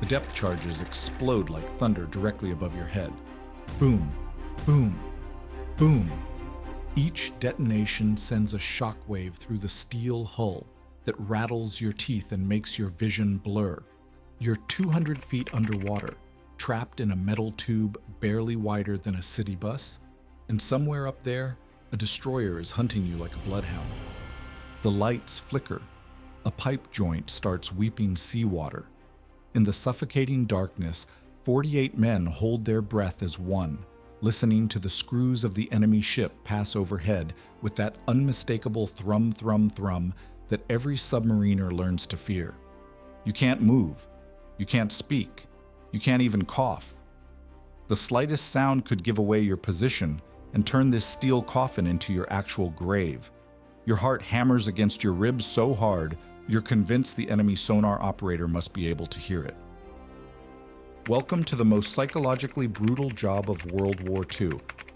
depth charges explode like thunder directly above your head. Boom, boom, boom. Each detonation sends a shockwave through the steel hull that rattles your teeth and makes your vision blur. You're 200 feet underwater, trapped in a metal tube barely wider than a city bus, and somewhere up there, a destroyer is hunting you like a bloodhound. The lights flicker. A pipe joint starts weeping seawater. In the suffocating darkness, 48 men hold their breath as one, listening to the screws of the enemy ship pass overhead with that unmistakable thrum, thrum, thrum that every submariner learns to fear. You can't move. You can't speak. You can't even cough. The slightest sound could give away your position and turn this steel coffin into your actual grave. Your heart hammers against your ribs so hard, you're convinced the enemy sonar operator must be able to hear it. Welcome to the most psychologically brutal job of World War II,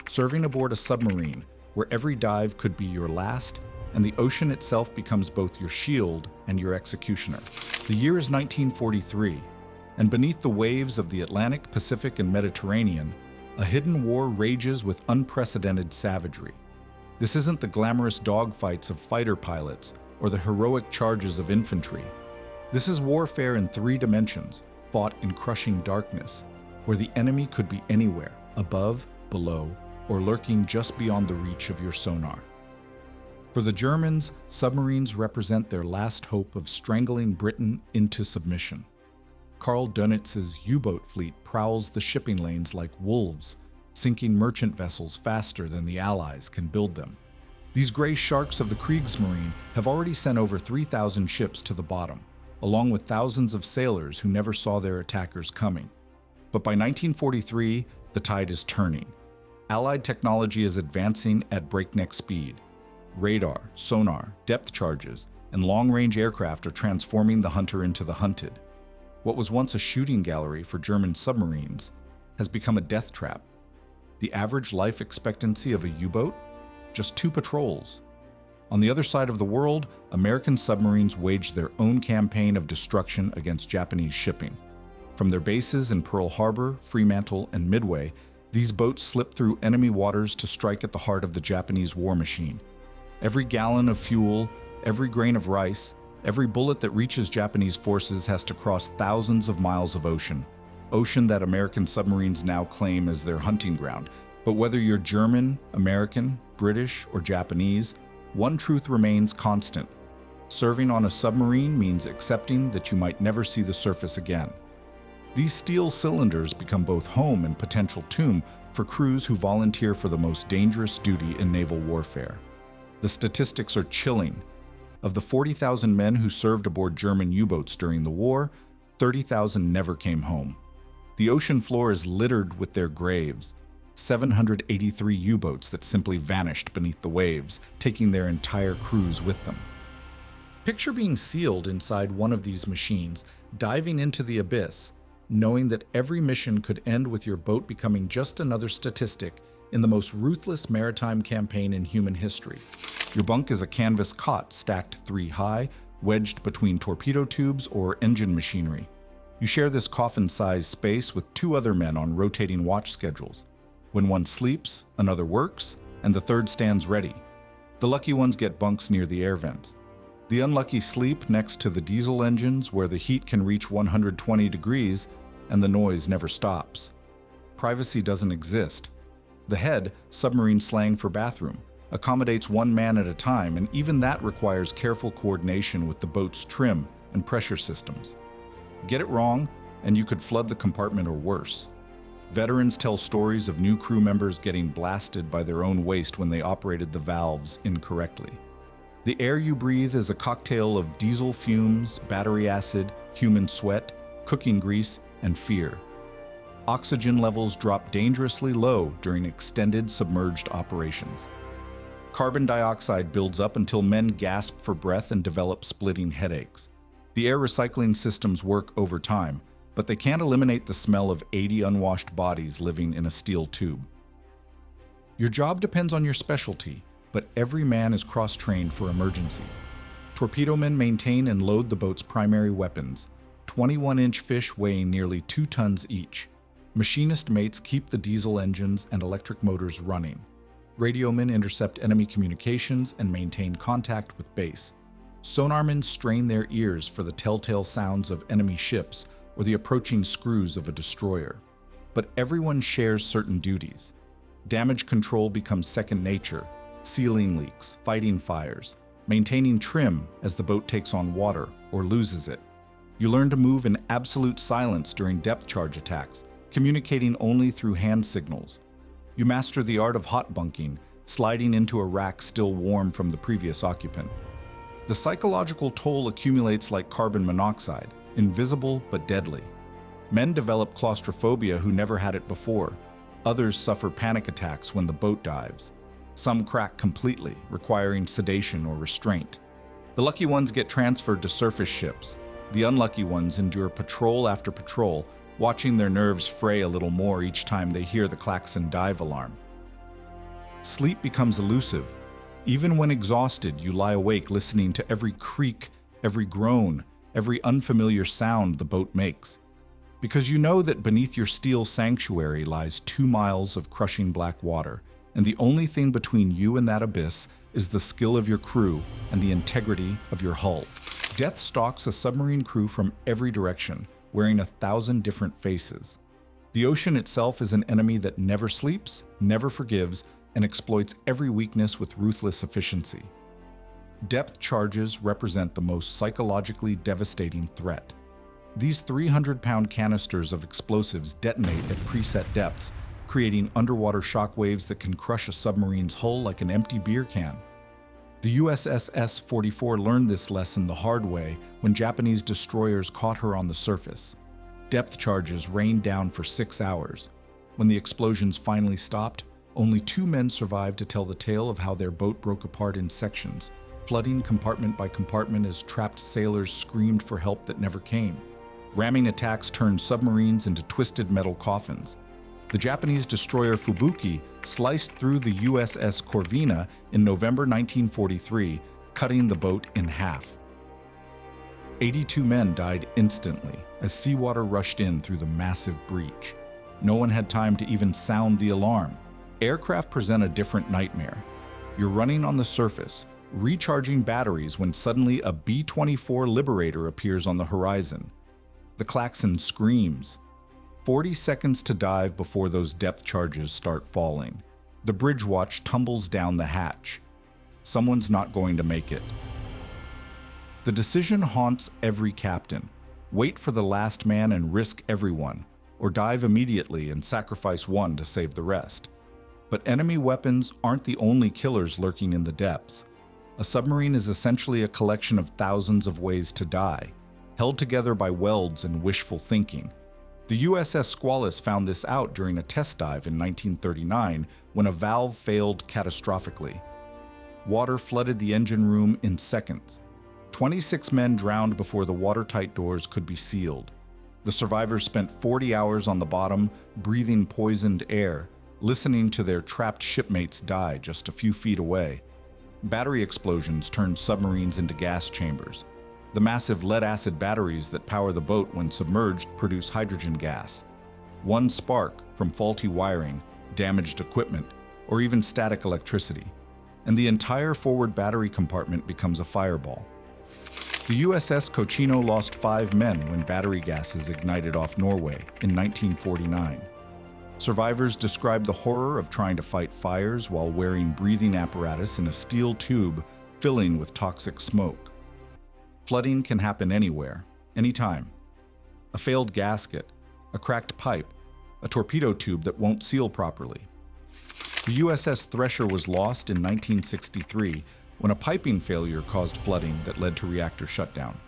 serving aboard a submarine where every dive could be your last, and the ocean itself becomes both your shield and your executioner. The year is 1943, and beneath the waves of the Atlantic, Pacific, and Mediterranean, a hidden war rages with unprecedented savagery. This isn't the glamorous dogfights of fighter pilots or the heroic charges of infantry. This is warfare in 3 dimensions, fought in crushing darkness, where the enemy could be anywhere, above, below, or lurking just beyond the reach of your sonar. For the Germans, submarines represent their last hope of strangling Britain into submission. Karl Dönitz's U-boat fleet prowls the shipping lanes like wolves, sinking merchant vessels faster than the Allies can build them. These gray sharks of the Kriegsmarine have already sent over 3,000 ships to the bottom, along with thousands of sailors who never saw their attackers coming. But by 1943, the tide is turning. Allied technology is advancing at breakneck speed. Radar, sonar, depth charges, and long-range aircraft are transforming the hunter into the hunted. What was once a shooting gallery for German submarines has become a death trap. The average life expectancy of a U-boat? Just 2 patrols. On the other side of the world, American submarines waged their own campaign of destruction against Japanese shipping. From their bases in Pearl Harbor, Fremantle, and Midway, these boats slipped through enemy waters to strike at the heart of the Japanese war machine. Every gallon of fuel, every grain of rice, every bullet that reaches Japanese forces has to cross thousands of miles of ocean that American submarines now claim as their hunting ground. But whether you're German, American, British, or Japanese, one truth remains constant. Serving on a submarine means accepting that you might never see the surface again. These steel cylinders become both home and potential tomb for crews who volunteer for the most dangerous duty in naval warfare. The statistics are chilling. Of the 40,000 men who served aboard German U-boats during the war, 30,000 never came home. The ocean floor is littered with their graves. 783 U-boats that simply vanished beneath the waves, taking their entire crews with them. Picture being sealed inside one of these machines, diving into the abyss, knowing that every mission could end with your boat becoming just another statistic in the most ruthless maritime campaign in human history. Your bunk is a canvas cot stacked 3 high, wedged between torpedo tubes or engine machinery. You share this coffin-sized space with 2 other men on rotating watch schedules. When one sleeps, another works, and the third stands ready. The lucky ones get bunks near the air vents. The unlucky sleep next to the diesel engines where the heat can reach 120 degrees and the noise never stops. Privacy doesn't exist. The head, submarine slang for bathroom, accommodates 1 man at a time, and even that requires careful coordination with the boat's trim and pressure systems. Get it wrong, and you could flood the compartment or worse. Veterans tell stories of new crew members getting blasted by their own waste when they operated the valves incorrectly. The air you breathe is a cocktail of diesel fumes, battery acid, human sweat, cooking grease, and fear. Oxygen levels drop dangerously low during extended submerged operations. Carbon dioxide builds up until men gasp for breath and develop splitting headaches. The air recycling systems work over time, but they can't eliminate the smell of 80 unwashed bodies living in a steel tube. Your job depends on your specialty, but every man is cross-trained for emergencies. Torpedo men maintain and load the boat's primary weapons, 21-inch fish weighing nearly 2 tons each. Machinist mates keep the diesel engines and electric motors running. Radiomen intercept enemy communications and maintain contact with base. Sonarmen strain their ears for the telltale sounds of enemy ships or the approaching screws of a destroyer. But everyone shares certain duties. Damage control becomes second nature, sealing leaks, fighting fires, maintaining trim as the boat takes on water or loses it. You learn to move in absolute silence during depth charge attacks, communicating only through hand signals. You master the art of hot bunking, sliding into a rack still warm from the previous occupant. The psychological toll accumulates like carbon monoxide, invisible but deadly. Men develop claustrophobia who never had it before. Others suffer panic attacks when the boat dives. Some crack completely, requiring sedation or restraint. The lucky ones get transferred to surface ships. The unlucky ones endure patrol after patrol, watching their nerves fray a little more each time they hear the klaxon dive alarm. Sleep becomes elusive. Even when exhausted, you lie awake listening to every creak, every groan, every unfamiliar sound the boat makes. Because you know that beneath your steel sanctuary lies 2 miles of crushing black water, and the only thing between you and that abyss is the skill of your crew and the integrity of your hull. Death stalks a submarine crew from every direction, wearing 1,000 different faces. The ocean itself is an enemy that never sleeps, never forgives, and exploits every weakness with ruthless efficiency. Depth charges represent the most psychologically devastating threat. These 300-pound canisters of explosives detonate at preset depths, creating underwater shockwaves that can crush a submarine's hull like an empty beer can. The USS S-44 learned this lesson the hard way when Japanese destroyers caught her on the surface. Depth charges rained down for 6 hours. When the explosions finally stopped, only 2 men survived to tell the tale of how their boat broke apart in sections, flooding compartment by compartment as trapped sailors screamed for help that never came. Ramming attacks turned submarines into twisted metal coffins. The Japanese destroyer Fubuki sliced through the USS Corvina in November 1943, cutting the boat in half. 82 men died instantly as seawater rushed in through the massive breach. No one had time to even sound the alarm. Aircraft present a different nightmare. You're running on the surface, recharging batteries when suddenly a B-24 Liberator appears on the horizon. The klaxon screams. 40 seconds to dive before those depth charges start falling. The bridge watch tumbles down the hatch. Someone's not going to make it. The decision haunts every captain. Wait for the last man and risk everyone, or dive immediately and sacrifice one to save the rest. But enemy weapons aren't the only killers lurking in the depths. A submarine is essentially a collection of thousands of ways to die, held together by welds and wishful thinking. The USS Squalus found this out during a test dive in 1939 when a valve failed catastrophically. Water flooded the engine room in seconds. 26 men drowned before the watertight doors could be sealed. The survivors spent 40 hours on the bottom, breathing poisoned air, listening to their trapped shipmates die just a few feet away. Battery explosions turned submarines into gas chambers. The massive lead-acid batteries that power the boat when submerged produce hydrogen gas. One spark from faulty wiring, damaged equipment, or even static electricity, and the entire forward battery compartment becomes a fireball. The USS Cochino lost 5 men when battery gases ignited off Norway in 1949. Survivors described the horror of trying to fight fires while wearing breathing apparatus in a steel tube filling with toxic smoke. Flooding can happen anywhere, anytime. A failed gasket, a cracked pipe, a torpedo tube that won't seal properly. The USS Thresher was lost in 1963 when a piping failure caused flooding that led to reactor shutdown.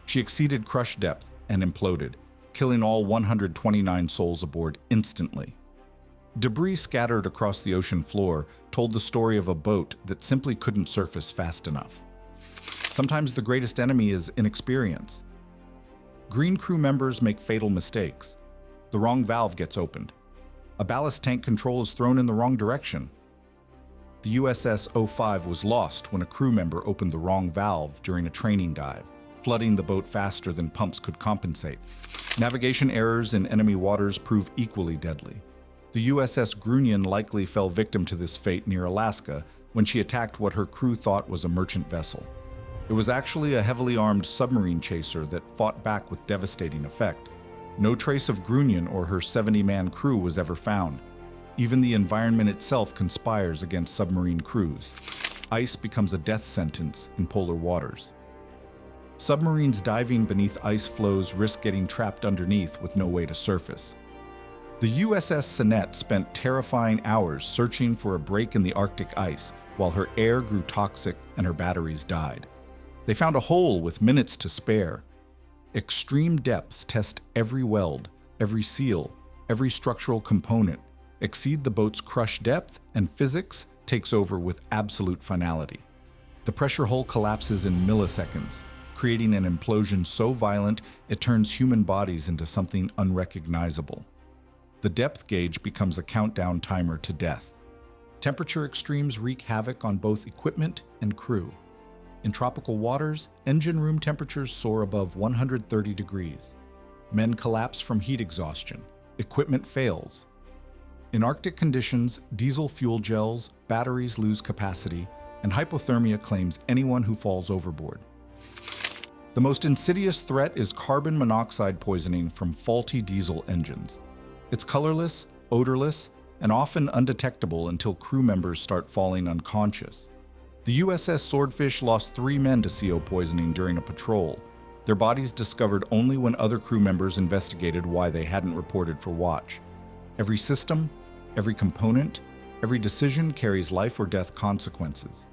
She exceeded crush depth and imploded, killing all 129 souls aboard instantly. Debris scattered across the ocean floor told the story of a boat that simply couldn't surface fast enough. Sometimes the greatest enemy is inexperience. Green crew members make fatal mistakes. The wrong valve gets opened. A ballast tank control is thrown in the wrong direction. The USS 05 was lost when a crew member opened the wrong valve during a training dive, flooding the boat faster than pumps could compensate. Navigation errors in enemy waters prove equally deadly. The USS Grunion likely fell victim to this fate near Alaska when she attacked what her crew thought was a merchant vessel. It was actually a heavily armed submarine chaser that fought back with devastating effect. No trace of Grunion or her 70-man crew was ever found. Even the environment itself conspires against submarine crews. Ice becomes a death sentence in polar waters. Submarines diving beneath ice floes risk getting trapped underneath with no way to surface. The USS Sonnet spent terrifying hours searching for a break in the Arctic ice while her air grew toxic and her batteries died. They found a hole with minutes to spare. Extreme depths test every weld, every seal, every structural component, exceed the boat's crush depth, and physics takes over with absolute finality. The pressure hull collapses in milliseconds, creating an implosion so violent it turns human bodies into something unrecognizable. The depth gauge becomes a countdown timer to death. Temperature extremes wreak havoc on both equipment and crew. In tropical waters, engine room temperatures soar above 130 degrees. Men collapse from heat exhaustion. Equipment fails. In Arctic conditions, diesel fuel gels, batteries lose capacity, and hypothermia claims anyone who falls overboard. The most insidious threat is carbon monoxide poisoning from faulty diesel engines. It's colorless, odorless, and often undetectable until crew members start falling unconscious. The USS Swordfish lost 3 men to CO poisoning during a patrol. Their bodies discovered only when other crew members investigated why they hadn't reported for watch. Every system, every component, every decision carries life or death consequences.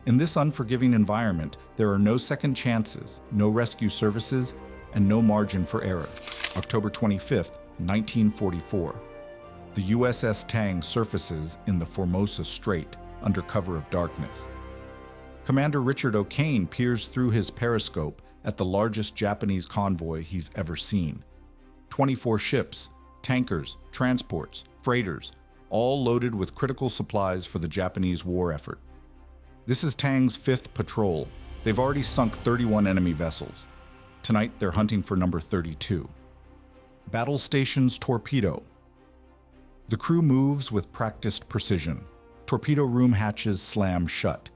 In this unforgiving environment, there are no second chances, no rescue services, and no margin for error. October 25th, 1944. The USS Tang surfaces in the Formosa Strait under cover of darkness. Commander Richard O'Kane peers through his periscope at the largest Japanese convoy he's ever seen. 24 ships, tankers, transports, freighters, all loaded with critical supplies for the Japanese war effort. This is Tang's 5th patrol. They've already sunk 31 enemy vessels. Tonight, they're hunting for number 32. Battle Station's torpedo. The crew moves with practiced precision. Torpedo room hatches slam shut.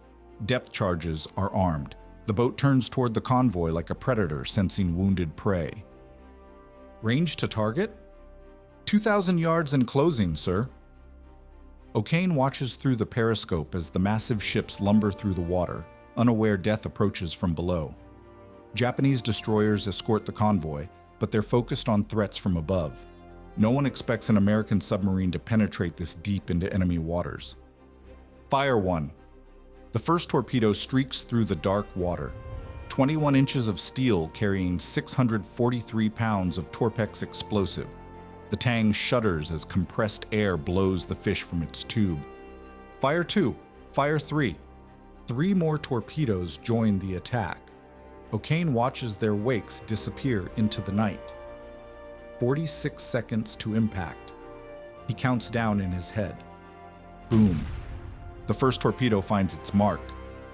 Depth charges are armed. The boat turns toward the convoy like a predator sensing wounded prey. Range to target? 2,000 yards and closing, sir. O'Kane watches through the periscope as the massive ships lumber through the water, unaware death approaches from below. Japanese destroyers escort the convoy, but they're focused on threats from above. No one expects an American submarine to penetrate this deep into enemy waters. Fire one. The first torpedo streaks through the dark water. 21 inches of steel carrying 643 pounds of Torpex explosive. The Tang shudders as compressed air blows the fish from its tube. Fire 2, Fire 3. 3 more torpedoes join the attack. O'Kane watches their wakes disappear into the night. 46 seconds to impact. He counts down in his head. Boom. The first torpedo finds its mark.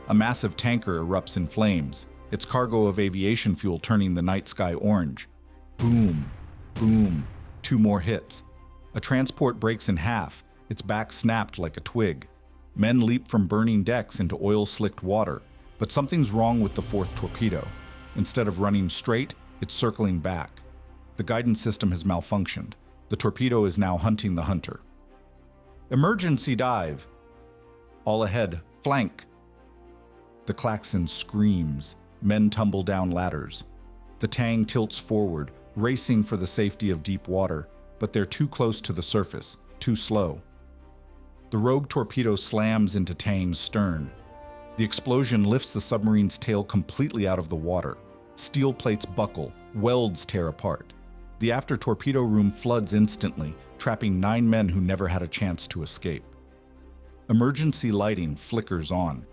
A massive tanker erupts in flames, its cargo of aviation fuel turning the night sky orange. Boom. Boom. 2 more hits. A transport breaks in half, its back snapped like a twig. Men leap from burning decks into oil-slicked water, but something's wrong with the 4th torpedo. Instead of running straight, it's circling back. The guidance system has malfunctioned. The torpedo is now hunting the hunter. Emergency dive! All ahead, flank! The klaxon screams. Men tumble down ladders. The Tang tilts forward, racing for the safety of deep water, but they're too close to the surface, too slow. The rogue torpedo slams into Tang's stern. The explosion lifts the submarine's tail completely out of the water. Steel plates buckle, welds tear apart. The after torpedo room floods instantly, trapping 9 men who never had a chance to escape. Emergency lighting flickers on.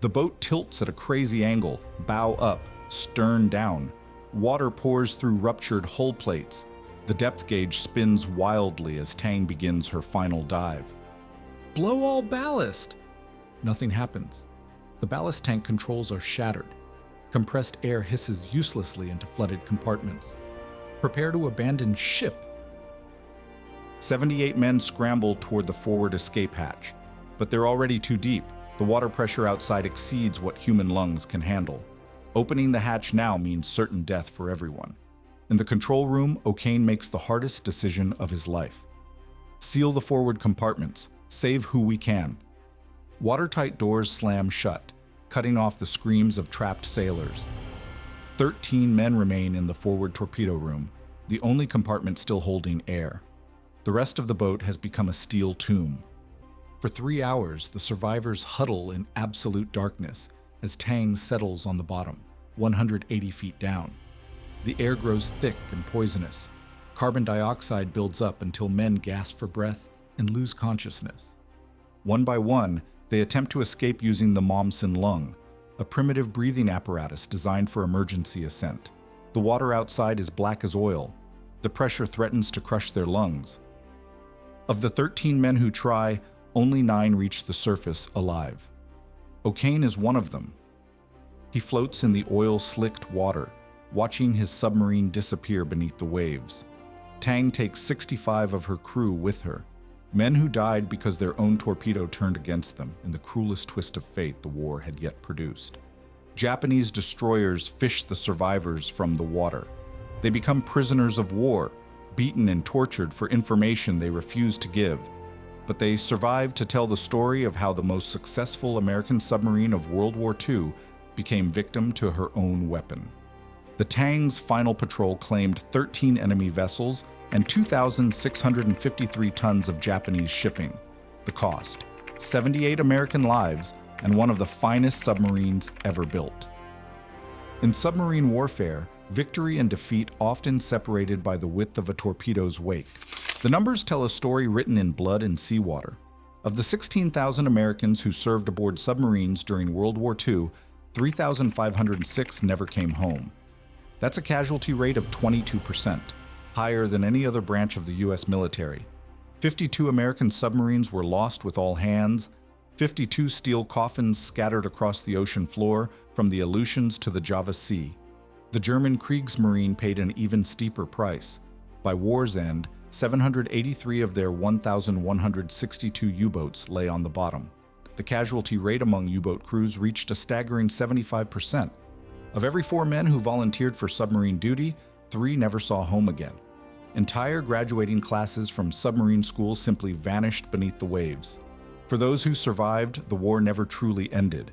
The boat tilts at a crazy angle, bow up, stern down. Water pours through ruptured hull plates. The depth gauge spins wildly as Tang begins her final dive. Blow all ballast! Nothing happens. The ballast tank controls are shattered. Compressed air hisses uselessly into flooded compartments. Prepare to abandon ship. 78 men scramble toward the forward escape hatch, but they're already too deep. The water pressure outside exceeds what human lungs can handle. Opening the hatch now means certain death for everyone. In the control room, O'Kane makes the hardest decision of his life. Seal the forward compartments. Save who we can. Watertight doors slam shut, cutting off the screams of trapped sailors. 13 men remain in the forward torpedo room, the only compartment still holding air. The rest of the boat has become a steel tomb. For 3 hours, the survivors huddle in absolute darkness as Tang settles on the bottom, 180 feet down. The air grows thick and poisonous. Carbon dioxide builds up until men gasp for breath and lose consciousness. One by one, they attempt to escape using the Momsen lung, a primitive breathing apparatus designed for emergency ascent. The water outside is black as oil. The pressure threatens to crush their lungs. Of the 13 men who try, only 9 reach the surface alive. O'Kane is one of them. He floats in the oil-slicked water, watching his submarine disappear beneath the waves. Tang takes 65 of her crew with her, men who died because their own torpedo turned against them in the cruelest twist of fate the war had yet produced. Japanese destroyers fish the survivors from the water. They become prisoners of war, beaten and tortured for information they refuse to give. But they survive to tell the story of how the most successful American submarine of World War II became victim to her own weapon. The Tang's final patrol claimed 13 enemy vessels and 2,653 tons of Japanese shipping. The cost: 78 American lives and one of the finest submarines ever built. In submarine warfare, victory and defeat often separated by the width of a torpedo's wake. The numbers tell a story written in blood and seawater. Of the 16,000 Americans who served aboard submarines during World War II, 3,506 never came home. That's a casualty rate of 22%, higher than any other branch of the U.S. military. 52 American submarines were lost with all hands, 52 steel coffins scattered across the ocean floor from the Aleutians to the Java Sea. The German Kriegsmarine paid an even steeper price. By war's end, 783 of their 1,162 U-boats lay on the bottom. The casualty rate among U-boat crews reached a staggering 75%. Of every 4 men who volunteered for submarine duty, 3 never saw home again. Entire graduating classes from submarine school simply vanished beneath the waves. For those who survived, the war never truly ended.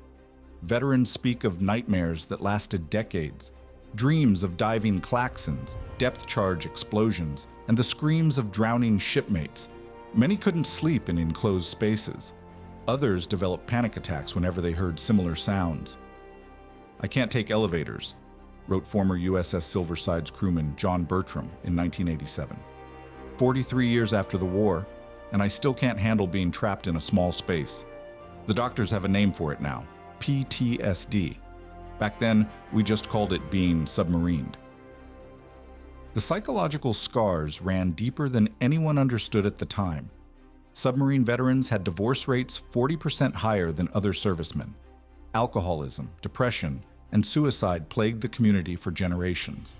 Veterans speak of nightmares that lasted decades, dreams of diving klaxons, depth charge explosions, and the screams of drowning shipmates. Many couldn't sleep in enclosed spaces. Others developed panic attacks whenever they heard similar sounds. "I can't take elevators," wrote former USS Silverside's crewman John Bertram in 1987. 43 years after the war, and I still can't handle being trapped in a small space. The doctors have a name for it now: PTSD. Back then, we just called it being submarined. The psychological scars ran deeper than anyone understood at the time. Submarine veterans had divorce rates 40% higher than other servicemen. Alcoholism, depression, and suicide plagued the community for generations.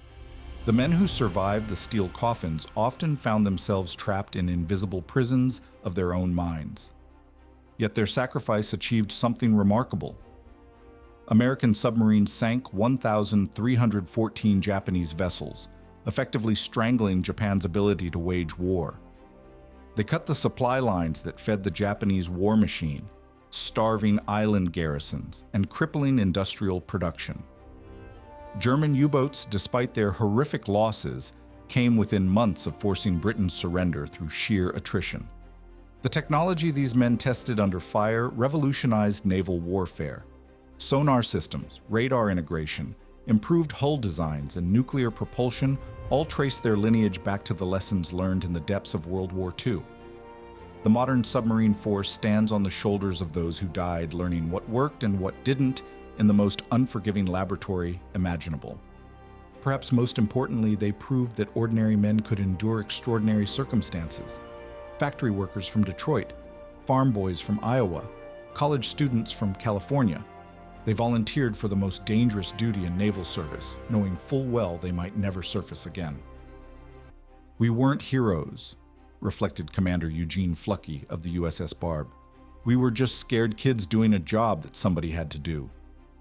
The men who survived the steel coffins often found themselves trapped in invisible prisons of their own minds. Yet their sacrifice achieved something remarkable. American submarines sank 1,314 Japanese vessels, effectively strangling Japan's ability to wage war. They cut the supply lines that fed the Japanese war machine, starving island garrisons and crippling industrial production. German U-boats, despite their horrific losses, came within months of forcing Britain's surrender through sheer attrition. The technology these men tested under fire revolutionized naval warfare. Sonar systems, radar integration, improved hull designs, and nuclear propulsion all trace their lineage back to the lessons learned in the depths of World War II. The modern submarine force stands on the shoulders of those who died learning what worked and what didn't in the most unforgiving laboratory imaginable. Perhaps most importantly, they proved that ordinary men could endure extraordinary circumstances. Factory workers from Detroit, farm boys from Iowa, college students from California. They volunteered for the most dangerous duty in naval service, knowing full well they might never surface again. "We weren't heroes," reflected Commander Eugene Fluckey of the USS Barb. "We were just scared kids doing a job that somebody had to do.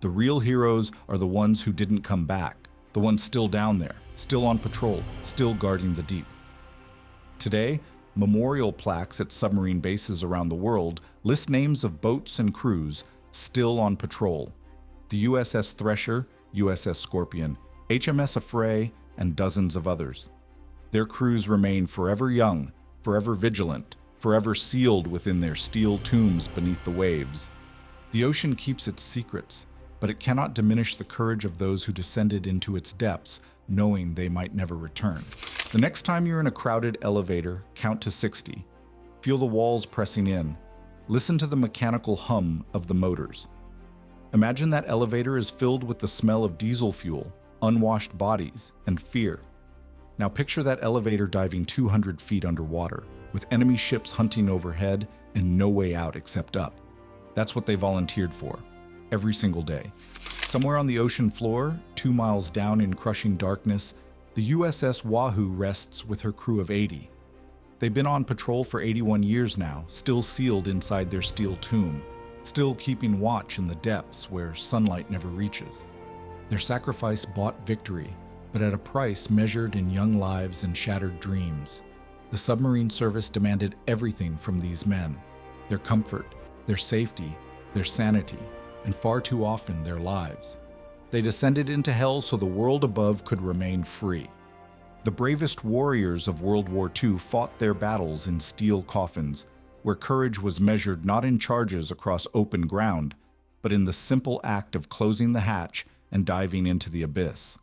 The real heroes are the ones who didn't come back, the ones still down there, still on patrol, still guarding the deep." Today, memorial plaques at submarine bases around the world list names of boats and crews still on patrol. The USS Thresher, USS Scorpion, HMS Affray, and dozens of others. Their crews remain forever young, forever vigilant, forever sealed within their steel tombs beneath the waves. The ocean keeps its secrets, but it cannot diminish the courage of those who descended into its depths, knowing they might never return. The next time you're in a crowded elevator, count to 60. Feel the walls pressing in. Listen to the mechanical hum of the motors. Imagine that elevator is filled with the smell of diesel fuel, unwashed bodies, and fear. Now picture that elevator diving 200 feet underwater, with enemy ships hunting overhead and no way out except up. That's what they volunteered for, every single day. Somewhere on the ocean floor, 2 miles down in crushing darkness, the USS Wahoo rests with her crew of 80. They've been on patrol for 81 years now, still sealed inside their steel tomb, still keeping watch in the depths where sunlight never reaches. Their sacrifice bought victory, but at a price measured in young lives and shattered dreams. The submarine service demanded everything from these men: their comfort, their safety, their sanity, and far too often their lives. They descended into hell so the world above could remain free. The bravest warriors of World War II fought their battles in steel coffins, where courage was measured not in charges across open ground, but in the simple act of closing the hatch and diving into the abyss.